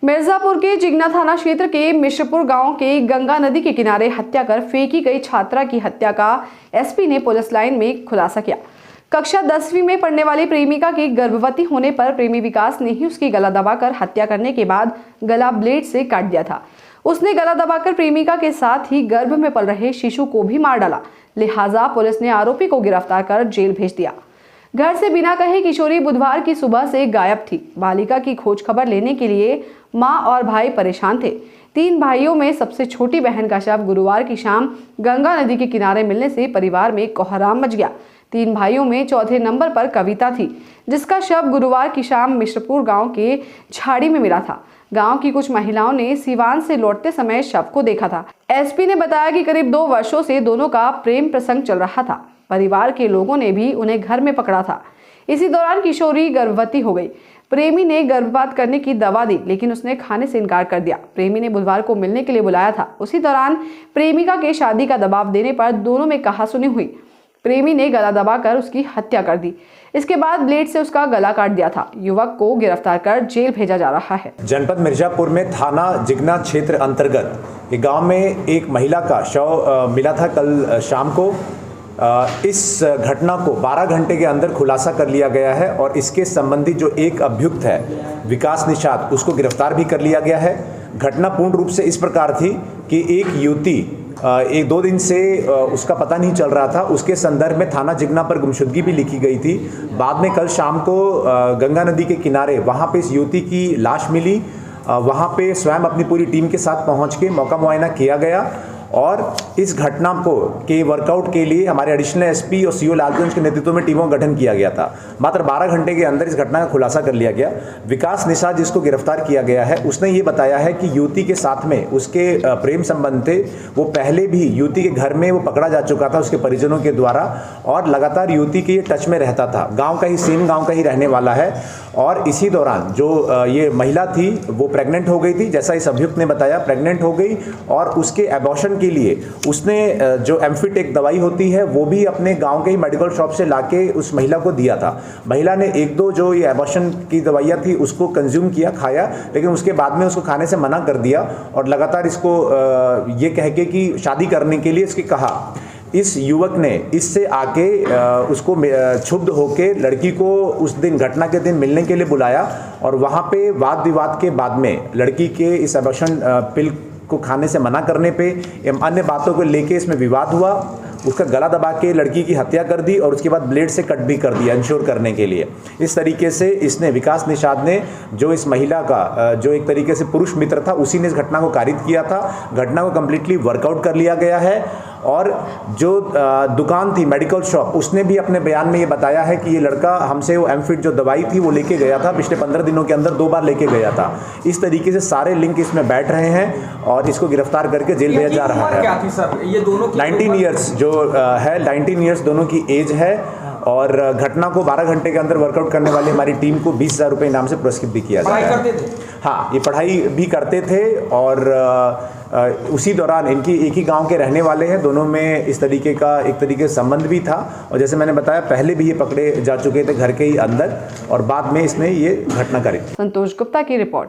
मिर्जापुर के जिगना थाना क्षेत्र के मिश्रपुर गांव के गंगा नदी के किनारे हत्या कर फेंकी गई छात्रा की हत्या का एसपी ने पुलिस लाइन में खुलासा किया। कक्षा 10वीं में पढ़ने वाली प्रेमिका की गर्भवती होने पर प्रेमी विकास ने ही उसकी गला दबाकर हत्या करने के बाद गला ब्लेड से काट दिया था। उसने गला दबाकर प्रेमिका के साथ ही गर्भ में पल रहे शिशु को भी मार डाला। लिहाजा पुलिस ने आरोपी को गिरफ्तार कर जेल भेज दिया। घर से बिना कहे किशोरी बुधवार की सुबह से गायब थी। बालिका की खोज खबर लेने के लिए मां और भाई परेशान थे। 3 भाइयों में सबसे छोटी बहन का शव गुरुवार की शाम गंगा नदी के किनारे मिलने से परिवार में कोहराम मच गया। 3 भाइयों में चौथे नंबर पर कविता थी, जिसका शव गुरुवार की शाम मिश्रपुर गांव के झाड़ी में मिला था। गांव की कुछ महिलाओं ने सिवान से लौटते समय शव को देखा था। एसपी ने बताया कि करीब 2 वर्षों से दोनों का प्रेम प्रसंग चल रहा था। परिवार के लोगों ने भी उन्हें घर में पकड़ा था। इसी दौरान किशोरी गर्भवती हो गई। प्रेमी ने गर्भपात करने की दवा दी, लेकिन उसने खाने से इनकार कर दिया। प्रेमी ने बुधवार को मिलने के लिए बुलाया था। उसी दौरान प्रेमिका के शादी का दबाव देने पर दोनों में कहासुनी हुई। प्रेमी ने गला दबाकर उसकी हत्या कर दी। इसके बाद ब्लेड से उसका गला काट दिया था। युवक को गिरफ्तार कर जेल भेजा जा रहा है। जनपद मिर्जापुर में थाना जिगना क्षेत्र अंतर्गत एक गांव में एक महिला का शव मिला था कल शाम को। इस घटना को 12 घंटे के अंदर खुलासा कर लिया गया है और इसके संबंधी जो एक अभियुक्त है विकास निषाद, उसको गिरफ्तार भी कर लिया गया है। घटना पूर्ण रूप से इस प्रकार थी कि एक युवती 1-2 दिन से उसका पता नहीं चल रहा था। उसके संदर्भ में थाना जिगना पर गुमशुदगी भी लिखी गई थी। बाद में कल शाम को गंगा नदी के किनारे वहाँ पे इस युवती की लाश मिली। वहाँ पे स्वयं अपनी पूरी टीम के साथ पहुँच के मौका मुआयना किया गया और इस घटना को के वर्कआउट के लिए हमारे एडिशनल एसपी और सीओ लालगंज के नेतृत्व में टीमों का गठन किया गया था। मात्र 12 घंटे के अंदर इस घटना का खुलासा कर लिया गया। विकास निषाद, जिसको गिरफ्तार किया गया है, उसने ये बताया है कि युवती के साथ में उसके प्रेम संबंध थे। वो पहले भी युवती के घर में वो पकड़ा जा चुका था उसके परिजनों के द्वारा और लगातार युवती के टच में रहता था। गाँव का ही, सेम गाँव का ही रहने वाला है। और इसी दौरान जो ये महिला थी वो प्रेग्नेंट हो गई थी, जैसा इस अभियुक्त ने बताया, प्रेग्नेंट हो गई और उसके एबॉर्शन के लिए उसने जो एम्फीटेक दवाई होती है वो भी अपने गांव के ही मेडिकल शॉप से लाके उस महिला को दिया था। महिला ने 1-2 जो ये एबॉर्शन की दवाइयाँ थी उसको कंज्यूम किया, खाया, लेकिन उसके बाद में उसको खाने से मना कर दिया और लगातार इसको ये कह के कि शादी करने के लिए इसकी कहा। इस युवक ने इससे आके उसको क्षुब्ध होके लड़की को उस दिन, घटना के दिन मिलने के लिए बुलाया और वहाँ पे वाद विवाद के बाद में लड़की के इस एबॉर्शन पिल को खाने से मना करने पे एवं अन्य बातों को लेके इसमें विवाद हुआ। उसका गला दबा के लड़की की हत्या कर दी और उसके बाद ब्लेड से कट भी कर दिया इंश्योर करने के लिए। इस तरीके से इसने, विकास निषाद ने, जो इस महिला का जो एक तरीके से पुरुष मित्र था, उसी ने इस घटना को कारित किया था। घटना को कम्प्लीटली वर्कआउट कर लिया गया है और जो दुकान थी मेडिकल शॉप, उसने भी अपने बयान में ये बताया है कि ये लड़का हमसे वो एम्फिट जो दवाई थी वो लेके गया था, पिछले 15 दिनों के अंदर 2 बार लेके गया था। इस तरीके से सारे लिंक इसमें बैठ रहे हैं और इसको गिरफ्तार करके जेल भेजा जा रहा है। क्या थी सर? ये दोनों 19 ईयर्स जो है, 19 ईयर्स दोनों की एज है और घटना को 12 घंटे के अंदर वर्कआउट करने वाली हमारी टीम को 20,000 रुपये इनाम से पुरस्कृत भी किया जाता है। हाँ, ये पढ़ाई भी करते थे और उसी दौरान इनकी एक ही गांव के रहने वाले हैं। दोनों में इस तरीके का एक तरीके से संबंध भी था और जैसे मैंने बताया पहले भी ये पकड़े जा चुके थे घर के ही अंदर और बाद में इसने ये घटना करी। संतोष गुप्ता की रिपोर्ट।